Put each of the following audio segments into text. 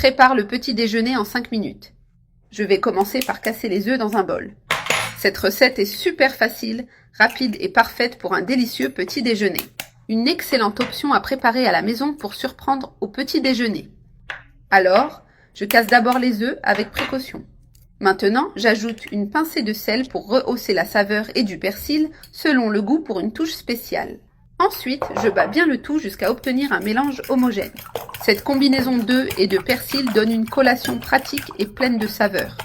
Prépare le petit déjeuner en 5 minutes. Je vais commencer par casser les œufs dans un bol. Cette recette est super facile, rapide et parfaite pour un délicieux petit déjeuner. Une excellente option à préparer à la maison pour surprendre au petit déjeuner. Alors, je casse d'abord les œufs avec précaution. Maintenant, j'ajoute une pincée de sel pour rehausser la saveur et du persil selon le goût pour une touche spéciale. Ensuite, je bats bien le tout jusqu'à obtenir un mélange homogène. Cette combinaison d'œufs et de persil donne une collation pratique et pleine de saveurs.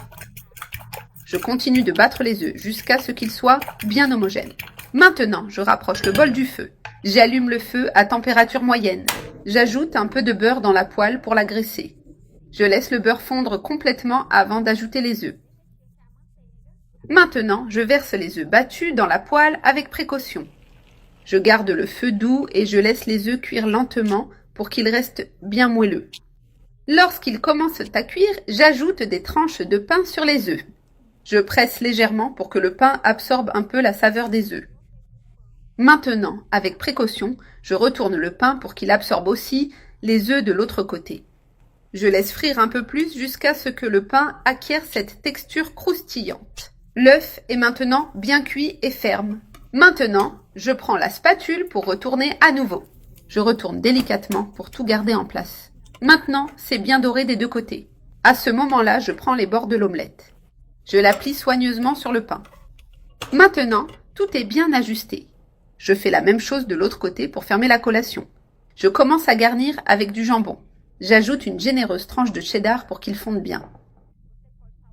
Je continue de battre les œufs jusqu'à ce qu'ils soient bien homogènes. Maintenant, je rapproche le bol du feu. J'allume le feu à température moyenne. J'ajoute un peu de beurre dans la poêle pour la graisser. Je laisse le beurre fondre complètement avant d'ajouter les œufs. Maintenant, je verse les œufs battus dans la poêle avec précaution. Je garde le feu doux et je laisse les œufs cuire lentement pour qu'ils restent bien moelleux. Lorsqu'ils commencent à cuire, j'ajoute des tranches de pain sur les œufs. Je presse légèrement pour que le pain absorbe un peu la saveur des œufs. Maintenant, avec précaution, je retourne le pain pour qu'il absorbe aussi les œufs de l'autre côté. Je laisse frire un peu plus jusqu'à ce que le pain acquiert cette texture croustillante. L'œuf est maintenant bien cuit et ferme. Maintenant, je prends la spatule pour retourner à nouveau. Je retourne délicatement pour tout garder en place. Maintenant, c'est bien doré des deux côtés. À ce moment-là, je prends les bords de l'omelette. Je la plie soigneusement sur le pain. Maintenant, tout est bien ajusté. Je fais la même chose de l'autre côté pour fermer la collation. Je commence à garnir avec du jambon. J'ajoute une généreuse tranche de cheddar pour qu'il fonde bien.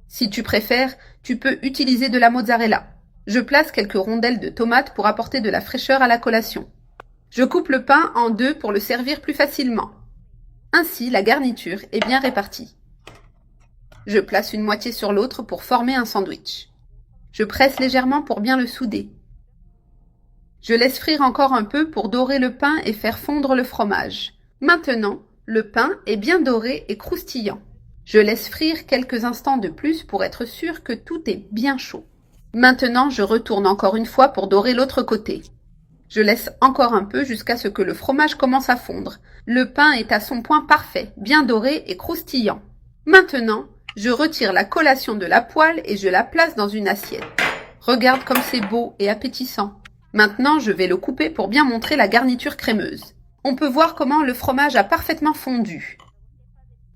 Si tu préfères, tu peux utiliser de la mozzarella. Je place quelques rondelles de tomates pour apporter de la fraîcheur à la collation. Je coupe le pain en deux pour le servir plus facilement. Ainsi, la garniture est bien répartie. Je place une moitié sur l'autre pour former un sandwich. Je presse légèrement pour bien le souder. Je laisse frire encore un peu pour dorer le pain et faire fondre le fromage. Maintenant, le pain est bien doré et croustillant. Je laisse frire quelques instants de plus pour être sûr que tout est bien chaud. Maintenant, je retourne encore une fois pour dorer l'autre côté. Je laisse encore un peu jusqu'à ce que le fromage commence à fondre. Le pain est à son point parfait, bien doré et croustillant. Maintenant, je retire la collation de la poêle et je la place dans une assiette. Regarde comme c'est beau et appétissant. Maintenant, je vais le couper pour bien montrer la garniture crémeuse. On peut voir comment le fromage a parfaitement fondu.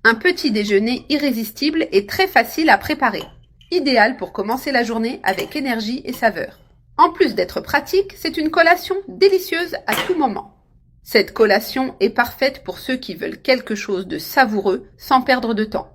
Un petit déjeuner irrésistible et très facile à préparer. Idéal pour commencer la journée avec énergie et saveur. En plus d'être pratique, c'est une collation délicieuse à tout moment. Cette collation est parfaite pour ceux qui veulent quelque chose de savoureux sans perdre de temps.